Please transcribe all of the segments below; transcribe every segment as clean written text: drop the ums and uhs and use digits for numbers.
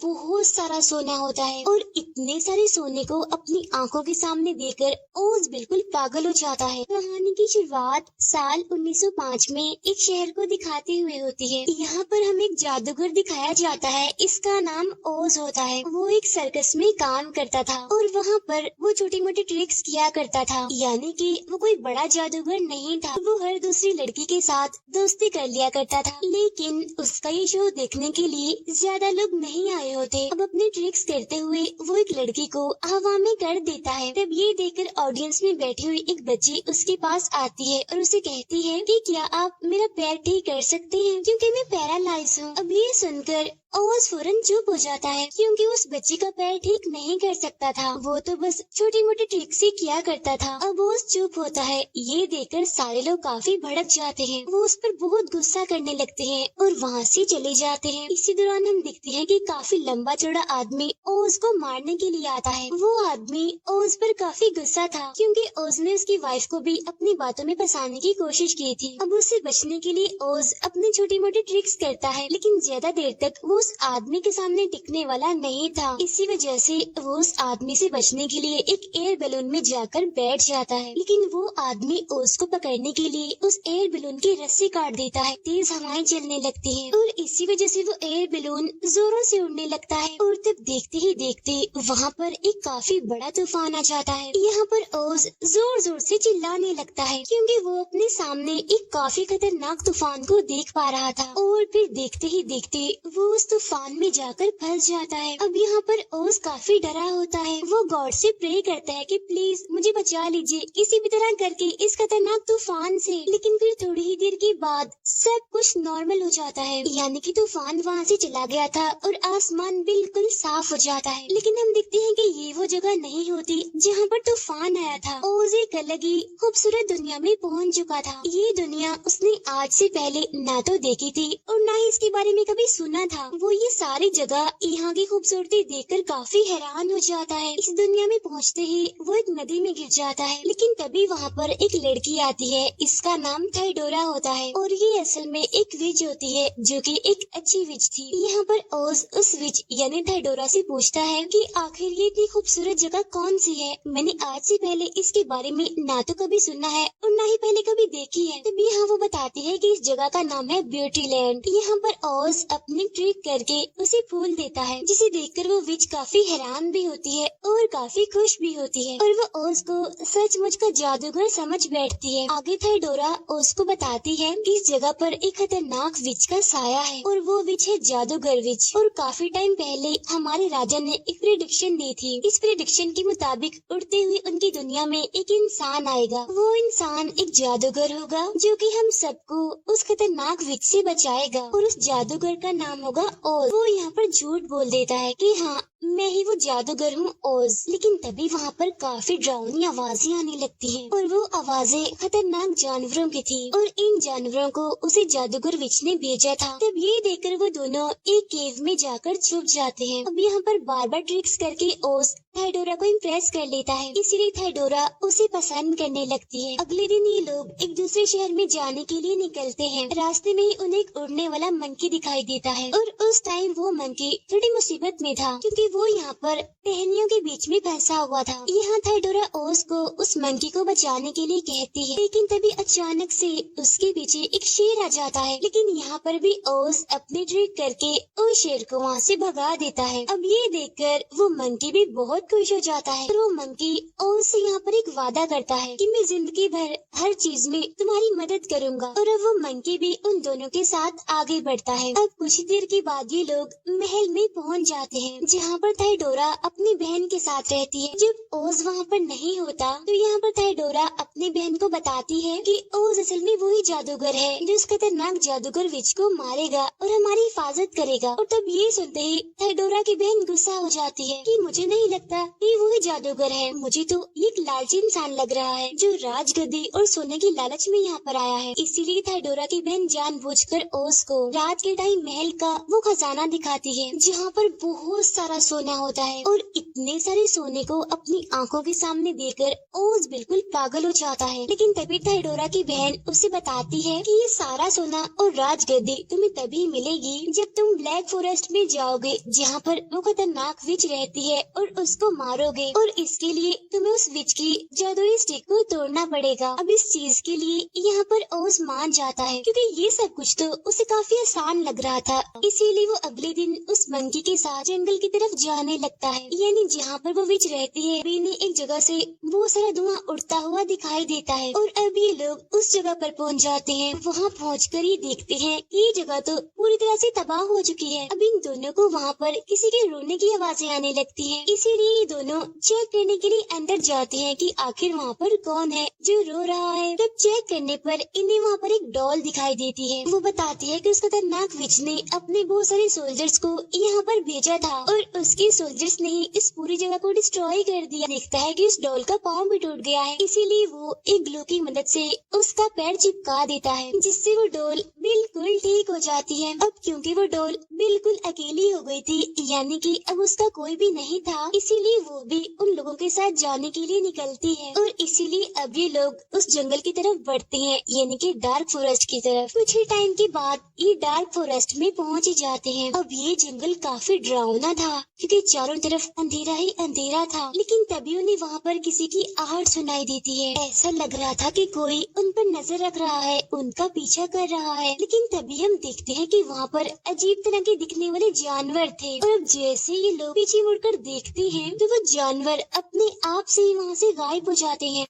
बहुत सारा सोना होता है और इतने सारे सोने को अपनी आंखों के सामने देखकर ओज बिल्कुल पागल हो जाता है। कहानी की शुरुआत साल 1905 में एक शहर को दिखाते हुए होती है। यहाँ पर हमें एक जादूगर दिखाया जाता है, इसका नाम ओज होता है। वो एक सर्कस में काम करता था और वहाँ पर वो छोटी मोटी ट्रिक्स किया करता था, यानी कि वो कोई बड़ा जादूगर नहीं था। वो हर दूसरी लड़की के साथ दोस्ती कर लिया करता था, लेकिन उसका ये शो देखने के लिए ज्यादा लोग नहीं आए होते। अब अपने ट्रिक्स करते हुए वो एक लड़की को हवा में कर देता है। तब ये देखकर ऑडियंस में बैठी हुई एक बच्ची उसके पास आती है और उसे कहती है कि क्या आप मेरा पैर ठीक कर सकते हैं, क्योंकि मैं पैरालाइज हूँ। अब ये सुनकर ओज फौरन चुप हो जाता है, क्योंकि उस बच्ची का पैर ठीक नहीं कर सकता था। वो तो बस छोटी मोटी ट्रिक्स ही किया करता था। अब ओज चुप होता है। ये देखकर सारे लोग काफी भड़क जाते हैं। वो उस पर बहुत गुस्सा करने लगते हैं और वहाँ से चले जाते हैं। इसी दौरान हम देखते हैं कि काफी लंबा चौड़ा आदमी ओज को मारने के लिए आता है। वो आदमी ओज पर काफी गुस्सा था, क्योंकि ओज ने उसकी वाइफ को भी अपनी बातों में फंसाने की कोशिश की थी। अब उससे बचने के लिए ओज अपनी छोटी मोटी ट्रिक्स करता है, लेकिन ज्यादा देर तक वो उस आदमी के सामने टिकने वाला नहीं था। इसी वजह से वो उस आदमी से बचने के लिए एक एयर बैलून में जाकर बैठ जाता है, लेकिन वो आदमी ओज को पकड़ने के लिए उस एयर बैलून की रस्सी काट देता है। तेज हवाएं चलने लगती हैं और इसी वजह से वो एयर बैलून जोरों से उड़ने लगता है। और तब देखते ही देखते वहाँ पर एक काफी बड़ा तूफान आ जाता है। यहाँ पर ओज जोर जोर से चिल्लाने लगता है, क्योंकि वो अपने सामने एक काफी खतरनाक तूफान को देख पा रहा था। और फिर देखते ही देखते वो उस तूफान में जाकर फंस जाता है। अब यहाँ पर ओज काफी डरा होता है। वो गॉड से प्रे करता है कि प्लीज मुझे बचा लीजिए किसी भी तरह करके इस खतरनाक तूफान से। लेकिन फिर थोड़ी ही देर के बाद सब कुछ नॉर्मल हो जाता है, यानी कि तूफान वहाँ से चला गया था और आसमान बिल्कुल साफ हो जाता है। लेकिन हम देखते हैं कि ये वो जगह नहीं होती जहाँ पर तूफान आया था। ओज एक अलग ही खूबसूरत दुनिया में पहुँच चुका था। ये दुनिया उसने आज से पहले ना तो देखी थी और ना ही इसके बारे में कभी सुना था। वो ये सारी जगह यहाँ की खूबसूरती देखकर काफी हैरान हो जाता है। इस दुनिया में पहुँचते ही वो एक नदी में गिर जाता है, लेकिन तभी वहाँ पर एक लड़की आती है। इसका नाम थाइडोरा होता है और ये असल में एक विच होती है, जो कि एक अच्छी विच थी। यहाँ पर ओज उस विच यानी थाइडोरा से पूछता है कि आखिर ये इतनी खूबसूरत जगह कौन सी है। मैंने आज से पहले इसके बारे में ना तो कभी सुना है और ना ही पहले कभी देखी है। तभी यहाँ वो बताती है कि इस जगह का नाम है ब्यूटी लैंड। यहाँ पर ओज अपनी ट्रिक करके उसे फूल देता है, जिसे देखकर वो विच काफी हैरान भी होती है और काफी खुश भी होती है और वो ओज को सचमुच का जादूगर समझ बैठती है। आगे थाइडोरा ओज को बताती है कि इस जगह पर एक खतरनाक विच का साया है और वो विच है जादूगर विच। और काफी टाइम पहले हमारे राजा ने एक प्रेडिक्शन दी थी। इस प्रेडिक्शन के मुताबिक उड़ते हुए उनकी दुनिया में एक इंसान आएगा। वो इंसान एक जादूगर होगा जो कि हम सबको उस खतरनाक विच से बचाएगा और उस जादूगर का नाम होगा ओज। वो यहाँ पर झूठ बोल देता है कि हाँ मैं ही वो जादूगर हूँ ओज। लेकिन तभी वहाँ पर काफी डरावनी आवाजें आने लगती हैं और वो आवाजें खतरनाक जानवरों की थी और इन जानवरों को उसे जादूगर विच ने भेजा था। तब ये देखकर वो दोनों एक केव में जाकर छुप जाते हैं। अब यहाँ पर बार बार ट्रिक्स करके ओज थाइडोरा को इम्प्रेस कर लेता है, इसीलिए थाइडोरा उसे पसंद करने लगती है। अगले दिन ये लोग एक दूसरे शहर में जाने के लिए निकलते हैं। रास्ते में ही उन्हें एक उड़ने वाला मंकी दिखाई देता है और उस टाइम वो मंकी थोड़ी मुसीबत में था, क्योंकि वो यहाँ पर टहनियों के बीच में फंसा हुआ था। यहाँ थाइडोरा ओज को उस मंकी को बचाने के लिए कहती है, लेकिन तभी अचानक से उसके पीछे एक शेर आ जाता है। लेकिन यहाँ पर भी ओज अपनी ट्रिक करके उस शेर को वहाँ से भगा देता है। अब ये देखकर वो मंकी भी बहुत खुश हो जाता है और वो मंकी ओज से यहाँ पर एक वादा करता है कि मैं जिंदगी भर हर चीज में तुम्हारी मदद करूँगा। और अब वो मंकी भी उन दोनों के साथ आगे बढ़ता है। अब कुछ ही देर के बाद ये लोग महल में पहुँच जाते हैं, जहाँ पर थाइडोरा अपनी बहन के साथ रहती है। जब ओज वहाँ पर नहीं होता तो यहाँ पर थाइडोरा अपनी बहन को बताती है कि ओज असल में वही जादूगर है जो उस खतरनाक जादूगर विच को मारेगा और हमारी हिफाजत करेगा। और तब ये सुनते ही थाइडोरा की बहन गुस्सा हो जाती है कि मुझे नहीं लगता कि वही जादूगर है, मुझे तो एक लालची इंसान लग रहा है जो राजगद्दी और सोने की लालच में यहाँ पर आया है। इसीलिए थाइडोरा की बहन जानबूझकर ओज को रात के टाइम महल का वो खजाना दिखाती है, जहाँ पर बहुत सारा सोना होता है और इतने सारे सोने को अपनी आंखों के सामने देखकर ओज बिल्कुल पागल हो जाता है। लेकिन तभी थाइडोरा की बहन उसे बताती है कि ये सारा सोना और राजगद्दी तुम्हें तभी मिलेगी जब तुम ब्लैक फॉरेस्ट में जाओगे, जहाँ पर वो खतरनाक विच रहती है और उसको मारोगे, और इसके लिए तुम्हें उस विच की जादुई स्टिक को तोड़ना पड़ेगा। अब इस चीज के लिए यहाँ पर ओज मान जाता है, क्योंकि ये सब कुछ तो उसे काफी आसान लग रहा था। इसीलिए वो अगले दिन उस मंकी के साथ जंगल की तरफ जाने लगता है, यानी जहाँ पर वो विच रहती है। इन्हें एक जगह से बहुत सारा धुआं उड़ता हुआ दिखाई देता है और अब ये लोग उस जगह पर पहुँच जाते हैं। वहाँ पहुँचकर ये देखते हैं कि ये जगह तो पूरी तरह से तबाह हो चुकी है। अब इन दोनों को वहाँ पर किसी के रोने की आवाजें आने लगती हैं। इसीलिए ये दोनों चेक करने के लिए अंदर जाते हैं कि आखिर वहाँ पर कौन है जो रो रहा है। तब चेक करने पर इन्हें वहाँ पर एक डॉल दिखाई देती है। वो बताती है कि उस खतरनाक विच ने अपने बहुत सारे सोल्जर्स को यहाँ पर भेजा था और उसके सोल्जर्स ने ही इस पूरी जगह को डिस्ट्रॉय कर दिया। देखता है कि उस डॉल का पाँव भी टूट गया है, इसीलिए वो एक ग्लू की मदद से उसका पैर चिपका देता है, जिससे वो डॉल बिल्कुल ठीक हो जाती है। अब क्योंकि वो डॉल बिल्कुल अकेली हो गई थी, यानी कि अब उसका कोई भी नहीं था, इसीलिए वो भी उन लोगों के साथ जाने के लिए निकलती है और इसीलिए अब ये लोग उस जंगल की तरफ बढ़ते हैं, यानी कि डार्क फॉरेस्ट की तरफ। कुछ ही टाइम के बाद ये डार्क फॉरेस्ट में पहुंच जाते हैं। अब ये जंगल काफी डरावना था, क्योंकि चारों तरफ अंधेरा ही अंधेरा था। लेकिन तभी उन्हें वहाँ पर किसी की आहट सुनाई देती है। ऐसा लग रहा था कि कोई उन पर नजर रख रहा है, उनका पीछा कर रहा है। लेकिन तभी हम देखते हैं कि वहाँ पर अजीब तरह के दिखने वाले जानवर थे और अब जैसे ये लोग पीछे मुड़कर देखते हैं तो वो जानवर अपने आप से ही वहाँ से गायब हो जाते हैं।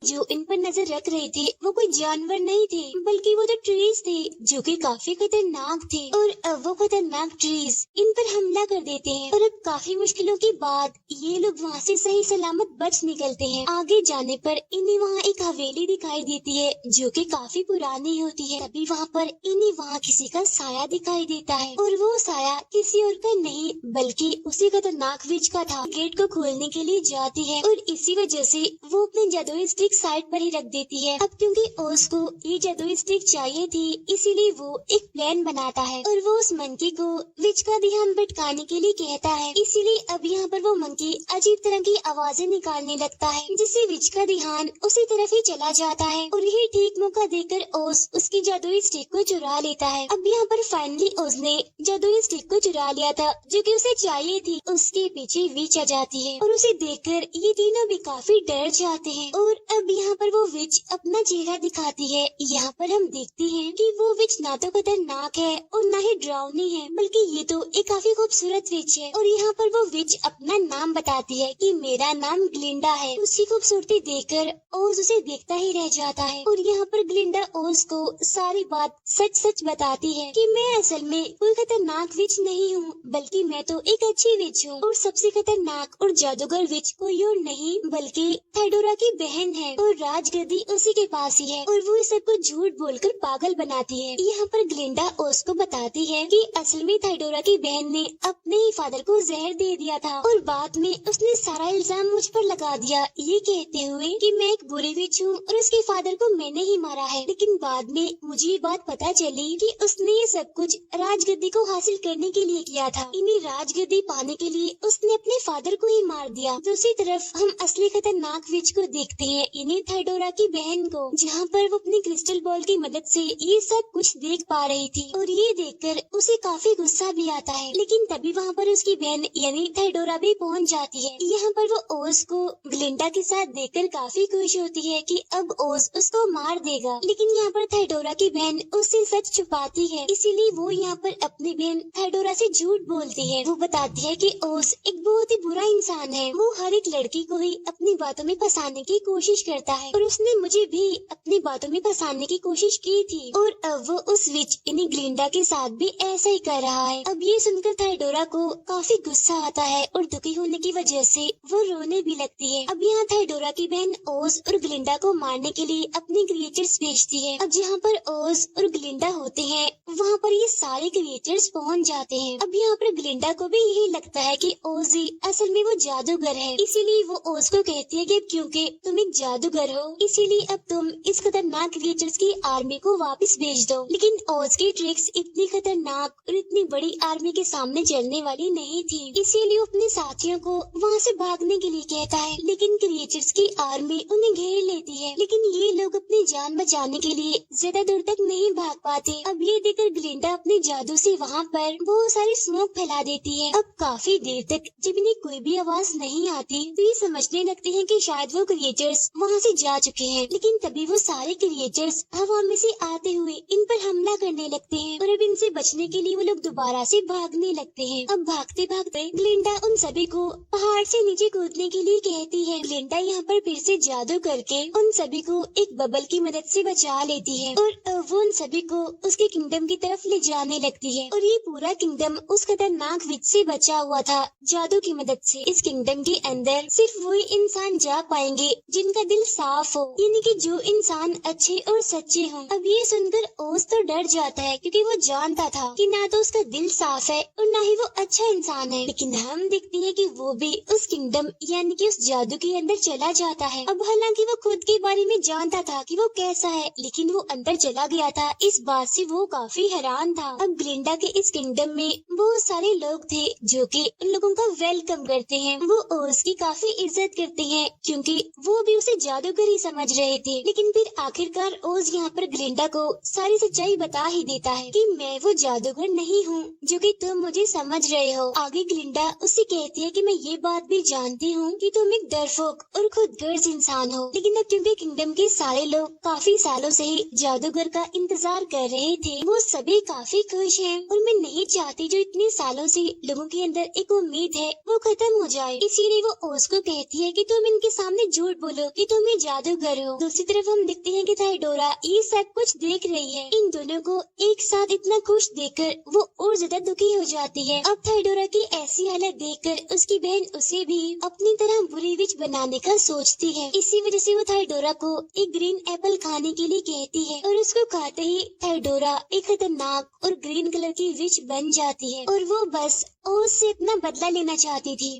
जो इन पर नजर रख रहे थे वो कोई जानवर नहीं थे, बल्कि वो तो ट्रीज थे जो कि काफी खतरनाक थे। और अब वो खतरनाक ट्रीज इन पर हमला कर देते हैं और अब काफी मुश्किलों के बाद ये लोग वहाँ से सही सलामत बच निकलते हैं। आगे जाने पर इन्हें वहाँ एक हवेली दिखाई देती है जो कि काफी पुरानी होती है। तभी वहाँ पर इन्हें वहाँ किसी का साया दिखाई देता है और वो साया किसी और का नहीं बल्कि उसी खतरनाक विच का था। गेट को खोलने के लिए जाती है और इसी वजह से वो अपने जादुई स्टिक साइड पर ही रख देती है। अब क्योंकि ओज को ये जादुई स्टिक चाहिए थी, इसीलिए वो एक प्लान बनाता है और वो उस मंकी को विच का ध्यान भटकाने के लिए कहता है। इसीलिए अब यहाँ पर वो मंकी अजीब तरह की आवाजें निकालने लगता है, जिससे विच का ध्यान उसी तरफ ही चला जाता है और यही ठीक मौका देकर ओज उसकी जादुई स्टिक को चुरा लेता है। अब यहाँ पर फाइनली ओज ने जादुई स्टिक को चुरा लिया था जो कि उसे चाहिए थी। उसके पीछे विच आ जाती है और उसे देखकर ये तीनों भी काफी डर जाते हैं और अब यहाँ पर वो विच अपना चेहरा दिखाती है। यहाँ पर हम देखते हैं कि वो विच ना तो खतरनाक है और ना ही डरावनी है, बल्कि ये तो एक काफी खूबसूरत विच है। और यहाँ पर वो विच अपना नाम बताती है कि मेरा नाम ग्लिंडा है। उसकी खूबसूरती देखकर ओज उसे देखता ही रह जाता है और यहाँ पर ग्लिंडा ओज को सारी बात सच सच बताती है कि मैं असल में कोई खतरनाक विच नहीं हूँ, बल्कि मैं तो एक अच्छी विच हूँ और सबसे खतरनाक और जादूगर विच कोई और नहीं बल्कि थाइडोरा की बहन है और राजगद्दी उसी के पास ही है और वो इस सबको झूठ बोलकर पागल बनाती है। यहाँ पर ग्लिंडा ओज को बताती है कि असल में थाइडोरा की बहन ने अपने ही फादर को जहर दे दिया था और बाद में उसने सारा इल्जाम मुझ पर लगा दिया, ये कहते हुए कि मैं एक बुरी विच हूँ और उसके फादर को मैंने ही मारा है। लेकिन बाद में मुझे ये बात पता चली कि उसने ये सब कुछ राजगद्दी को हासिल करने के लिए किया था। इन्हें राजगद्दी पाने के लिए उसने अपने फादर को ही मार दिया। दूसरी तरफ हम असली खतरनाक विच को देखते हैं, इन्हें थाइडोरा की बहन को, जहाँ पर वो अपनी क्रिस्टल बॉल की मदद से ये सब कुछ देख पा रही थी और ये देखकर उसे काफी गुस्सा भी आता है। लेकिन तभी वहाँ पर उसकी बहन यानी थाइडोरा भी पहुँच जाती है। यहाँ पर वो ओज को ग्लिंडा के साथ देखकर काफी खुश होती है कि अब ओज उसको मार देगा। लेकिन यहाँ पर थाइडोरा की बहन उससे सच छुपाती है, इसीलिए वो यहाँ पर अपनी बहन थाइडोरा से झूठ बोलती है। वो बताती है कि ओज एक बहुत ही बुरा इंसान है, वो हर एक लड़की को ही अपनी बातों में फंसाने की कोशिश करता है और उसने मुझे भी अपनी बातों में फंसाने की कोशिश की थी और अब वो उस विच यानी ग्लिंडा के साथ भी ऐसा ही कर रहा है। अब ये सुनकर थाइडोरा को काफी गुस्सा आता है और दुखी होने की वजह से वो रोने भी लगती है। अब यहाँ थाइडोरा की बहन ओज और ग्लिंडा को मारने के लिए अपने क्रिएचर्स भेजती है। अब जहाँ पर ओज और ग्लिंडा होते हैं वहाँ पर ये सारे क्रिएचर्स पहुँच जाते हैं। अब यहाँ पर ग्लिंडा को भी यही लगता है कि ओज ही असल में वो जादूगर है, इसीलिए वो ओज को कहती है कि क्योंकि तुम एक जादूगर हो, इसीलिए अब तुम इस खतरनाक क्रिएचर्स की आर्मी को वापस भेज दो। लेकिन ओज की ट्रिक्स इतनी खतरनाक और इतनी बड़ी आर्मी के सामने चलने वाली नहीं थी, इसीलिए वो अपने साथियों को वहाँ से भागने के लिए कहता है। लेकिन क्रिएचर्स की आर्मी उन्हें घेर लेती है, लेकिन ये लोग अपनी जान बचाने के लिए ज्यादा दूर तक नहीं भाग पाते। अब ये देखकर ग्लिंडा अपने जादू से वहाँ पर बहुत सारी स्मोक फैला देती है। अब काफी देर तक जब इन्हें कोई भी आवाज नहीं आती तो ये समझने लगते हैं कि शायद वो क्रिएचर्स वहाँ से जा चुके हैं। लेकिन तभी वो सारे क्रिएचर्स हवा में से आते हुए इन पर हमला करने लगते हैं और अब इनसे बचने के लिए वो लोग दोबारा से भागने लगते हैं। अब भागते भागते ग्लिंडा उन सभी को पहाड़ से नीचे कूदने के लिए कहती है। ग्लिंडा यहाँ पर फिर से जादू करके उन सभी को एक बबल की मदद से बचा लेती है और वो उन सभी को उसके किंगडम की तरफ ले जाने लगती है। और ये पूरा किंगडम उस खतरनाक विच से बचा हुआ था जादू की मदद से। इस किंगडम के अंदर सिर्फ वही इंसान जा पाएंगे जिनका दिल साफ हो, यानी कि जो इंसान अच्छे और सच्चे हों। अब ये सुनकर ओज तो डर जाता है, क्योंकि वो जानता था कि ना तो उसका दिल साफ है और ना ही वो अच्छा इंसान है। लेकिन हम देखते हैं कि वो भी उस किंगडम यानी कि उस जादू के अंदर चला जाता है। अब हालांकि वो खुद के बारे में जानता था कि वो कैसा है, लेकिन वो अंदर चला गया था। इस बात से वो काफी हैरान था। अब ग्लिंडा के इस किंगडम में बहुत सारे लोग थे जो कि उन लोगों का वेलकम करते हैं। वो ओज की काफी इज्जत करते हैं, क्योंकि वो भी उसे जादूगर ही समझ रहे थे। लेकिन फिर आखिरकार ओज यहाँ पर ग्लिंडा को सारी सच्चाई बता ही देता है कि मैं वो जादूगर नहीं हूँ जो कि तुम मुझे समझ रहे हो। आगे ग्लिंडा उससे कहती है कि मैं ये बात भी जानती हूँ कि तुम एक डरपोक और खुदगर्ज इंसान हो। लेकिन अब क्योंकि किंगडम के सारे लोग काफी सालों से ही जादूगर का इंतजार कर रहे थे, वो सभी काफी खुश हैं और मैं नहीं चाहती जो इतने सालों से लोगों के अंदर एक उम्मीद है वो खत्म हो जाए। इसीलिए वो ओज को कहती है कि तुम इनके सामने झूठ बोलो कि तुम ये जादूगर हो। दूसरी तरफ हम देखते हैं कि थाइडोरा ये सब कुछ देख रही है। इन दोनों को एक साथ इतना खुश देखकर वो और ज्यादा दुखी हो जाती है। अब थाइडोरा की ऐसी हालत देखकर उसकी बहन उसे भी अपनी तरह बुरी विच बनाने का सोचती है। इसी वजह से वो थाइडोरा को एक ग्रीन एप्पल खाने के लिए कहती है और उसको खाते ही थाइडोरा एक खतरनाक और ग्रीन कलर की विच बन जाती है और वो बस ओज से अपना बदला लेना चाहती थी।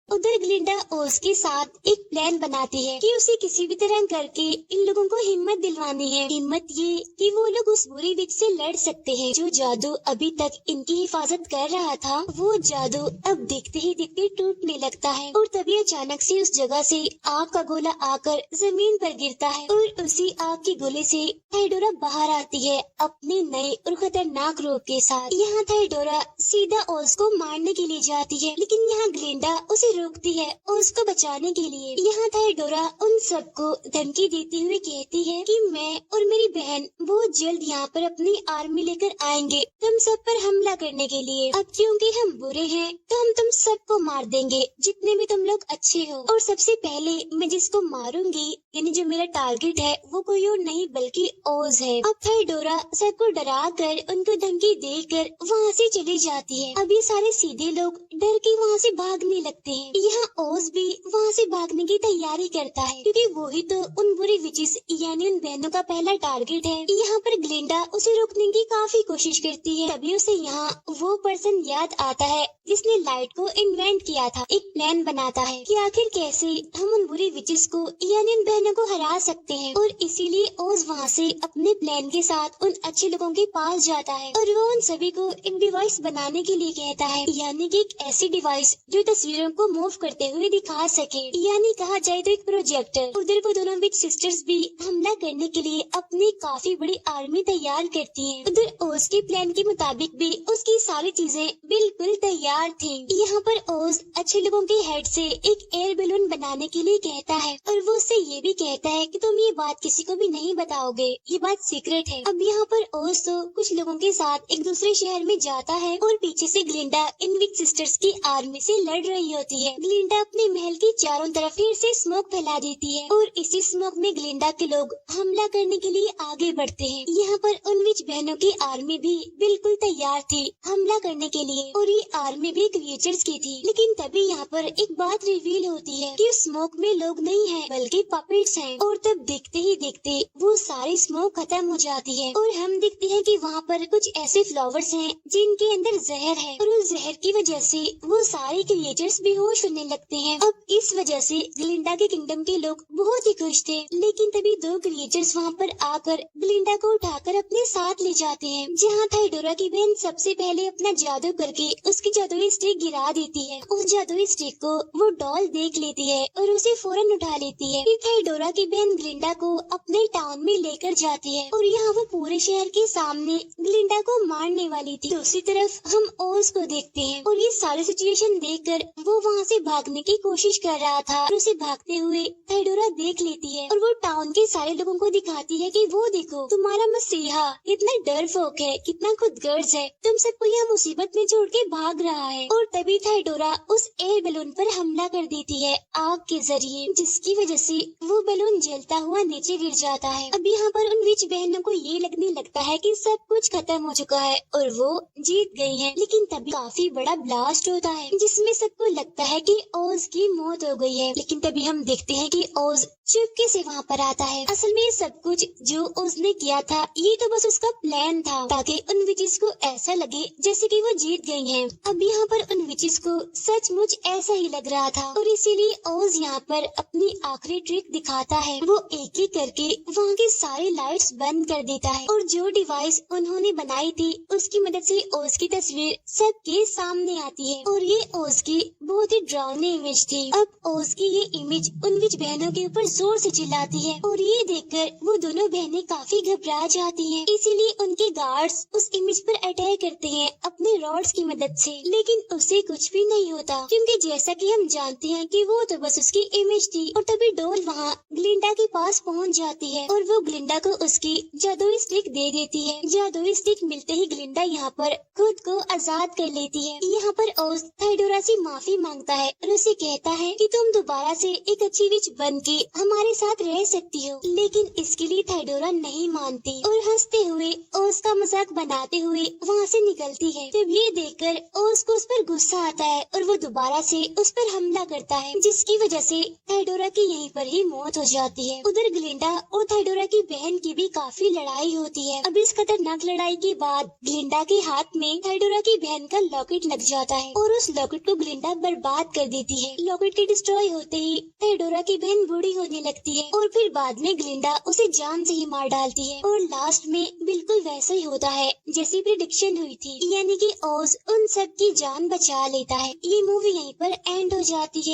उधर ग्लिंडा ओज के साथ एक प्लान बनाती है कि उसे किसी भी तरह करके इन लोगों को हिम्मत दिलवानी है। हिम्मत ये कि वो लोग उस बुरी विच से लड़ सकते हैं जो जादू अभी तक इनकी हिफाजत कर रहा था। वो जादू अब देखते ही देखते टूटने लगता है और तभी अचानक से उस जगह से आग का गोला आकर जमीन पर गिरता है और उसी आग के गोले से थाइडोरा बाहर आती है अपने नए और खतरनाक रूप के साथ। यहाँ थाइडोरा सीधा ओज को मारने के लिए जाती है, लेकिन यहाँ ग्लिंडा उसे रोकती है और उसको बचाने के लिए। यहाँ थाइडोरा उन सबको धमकी देती हुए कहती है कि मैं और मेरी बहन बहुत जल्द यहाँ पर अपनी आर्मी लेकर आएंगे तुम सब पर हमला करने के लिए। अब क्योंकि हम बुरे हैं तो हम तुम सबको मार देंगे जितने भी तुम लोग अच्छे हो। और सबसे पहले मैं जिसको मारूंगी यानी जो मेरा टारगेट है वो कोई और नहीं बल्कि ओज है। अब थाइडोरा सबको डरा कर उनको धमकी देकर वहाँ से चली जाती है। अब ये सारे सीधे लोग डर के वहाँ से भागने लगते हैं। यहाँ ओज भी वहाँ से भागने की तैयारी करता है, क्योंकि वो ही तो उन बुरी विचेस यानी उन बहनों का पहला टारगेट है। यहाँ पर ग्लिंडा उसे रोकने की काफी कोशिश करती है। तभी उसे यहाँ वो पर्सन याद आता है जिसने लाइट को इन्वेंट किया था। एक प्लान बनाता है कि आखिर कैसे हम उन बुरी विचेस को यानी उन बहनों को हरा सकते हैं और इसीलिए ओज वहाँ से अपने प्लान के साथ उन अच्छे लोगों के पास जाता है और वो उन सभी को एक डिवाइस बनाने के लिए कहता है, यानी कि एक ऐसी डिवाइस जो तस्वीरों को मूव करते हुए दिखा सके, यानी कहा जाए तो एक प्रोजेक्टर। उधर वो दोनों विच सिस्टर्स भी हमला करने के लिए अपनी काफी बड़ी आर्मी तैयार करती हैं। उधर ओज के प्लान के मुताबिक भी उसकी सारी चीजें बिल्कुल तैयार थी। यहाँ पर ओज अच्छे लोगों के हेड से एक एयर बैलून बनाने के लिए कहता है और वो उससे ये भी कहता है कि तुम ये बात किसी को भी नहीं बताओगे, ये बात सीक्रेट है। अब यहाँ पर ओज तो कुछ लोगों के साथ एक दूसरे शहर में जाता है और पीछे से ग्लिंडा इन विच सिस्टर्स की आर्मी से लड़ रही होती है। ग्लिंडा अपने महल के चारों तरफ फिर से स्मोक फैला देती है और इसी स्मोक में ग्लिंडा के लोग हमला करने के लिए आगे बढ़ते हैं। यहाँ पर उन विच बहनों की आर्मी भी बिल्कुल तैयार थी हमला करने के लिए और ये आर्मी भी क्रिएचर्स की थी। लेकिन तभी यहाँ पर एक बात रिवील होती है कि स्मोक में लोग नहीं है बल्कि पपेट्स हैं और तब देखते ही देखते वो सारी स्मोक खत्म हो जाती है और हम देखते हैं कि वहाँ पर कुछ ऐसे फ्लावर्स हैं जिनके अंदर जहर है और उस जहर की वजह से वो सारे क्रिएचर्स बेहोश खामोश होने लगते हैं। अब इस वजह से ग्लिंडा के किंगडम के लोग बहुत ही खुश थे, लेकिन तभी दो क्रिएचर्स वहाँ पर आकर ग्लिंडा को उठाकर अपने साथ ले जाते हैं, जहाँ थाइडोरा की बहन सबसे पहले अपना जादू करके उसकी जादुई स्टिक गिरा देती है। उस जादुई स्टिक को वो डॉल देख लेती है और उसे फौरन उठा लेती है। फिर थाइडोरा की बहन ग्लिंडा को अपने टाउन में लेकर जाती है और यहाँ वो पूरे शहर के सामने ग्लिंडा को मारने वाली थी। दूसरी तरफ हम ओज को देखते हैं और ये सारी सिचुएशन देखकर वो वहाँ से भागने की कोशिश कर रहा था और उसे भागते हुए थाइडोरा देख लेती है और वो टाउन के सारे लोगों को दिखाती है कि वो देखो, तुम्हारा मसीहा इतना डरपोक है, कितना खुदगर्ज है, तुम सबको यहाँ मुसीबत में छोड़ के भाग रहा है। और तभी थाइडोरा उस एयर बैलून पर हमला कर देती है आग के जरिए, जिसकी वजह से वो बैलून जलता हुआ नीचे गिर जाता है। अब यहाँ पर उन विच बहनों को ये लगने लगता है कि सब कुछ खत्म हो चुका है और वो जीत गई है, लेकिन तभी काफी बड़ा ब्लास्ट होता है जिसमें सबको लगता है कि ओज की मौत हो गई है। लेकिन तभी हम देखते हैं कि ओज चुपके से वहाँ पर आता है। असल में सब कुछ जो उसने किया था ये तो बस उसका प्लान था, ताकि उन विचेस को ऐसा लगे जैसे कि वो जीत गई हैं। अब यहाँ पर उन विचेस को सचमुच ऐसा ही लग रहा था और इसीलिए ओज यहाँ पर अपनी आखिरी ट्रिक दिखाता है। वो एक एक करके वहाँ के सारे लाइट्स बंद कर देता है और जो डिवाइस उन्होंने बनाई थी उसकी मदद से ओज की तस्वीर सबके सामने आती है और ये ओज की बहुत ही डरावनी इमेज थी। अब ओज की ये इमेज उन विच बहनों के ऊपर जोर से चिल्लाती है और ये देखकर वो दोनों बहनें काफी घबरा जाती हैं। इसीलिए उनके गार्ड्स उस इमेज पर अटैक करते हैं अपने रॉड्स की मदद से, लेकिन उसे कुछ भी नहीं होता क्योंकि जैसा कि हम जानते हैं कि वो तो बस उसकी इमेज थी। और तभी डोल वहाँ ग्लिंडा के पास पहुँच जाती है और वो ग्लिंडा को उसकी जादुई स्टिक दे देती है। जादुई स्टिक मिलते ही ग्लिंडा यहाँ पर खुद को आजाद कर लेती है। यहाँ पर ओज थाइडोरा से माफी मांगता है और उसे कहता है कि तुम दोबारा से एक अच्छी विच बन के हमारे साथ रह सकती हो, लेकिन इसके लिए थाइडोरा नहीं मानती और हंसते हुए ओज का मजाक बनाते हुए वहाँ से निकलती है। तब ये देखकर ओज को उस पर गुस्सा आता है और वो दोबारा से उस पर हमला करता है, जिसकी वजह से थाइडोरा की यहीं पर ही मौत हो जाती है। उधर ग्लिंडा और थाइडोरा की बहन की भी काफी लड़ाई होती है। अब इस खतरनाक लड़ाई के बाद ग्लिंडा के हाथ में थाइडोरा की बहन का लॉकेट लग जाता है और उस लॉकेट को ग्लिंडा बर्बाद कर देती है। लॉकेट के डिस्ट्रॉय होते ही थाइडोरा की बहन बूढ़ी होने लगती है और फिर बाद में ग्लिंडा उसे जान से ही मार डालती है और लास्ट में बिल्कुल वैसा ही होता है जैसी प्रेडिक्शन हुई थी, यानी कि ओज उन सब की जान बचा लेता है। ये मूवी यहीं पर एंड हो जाती है।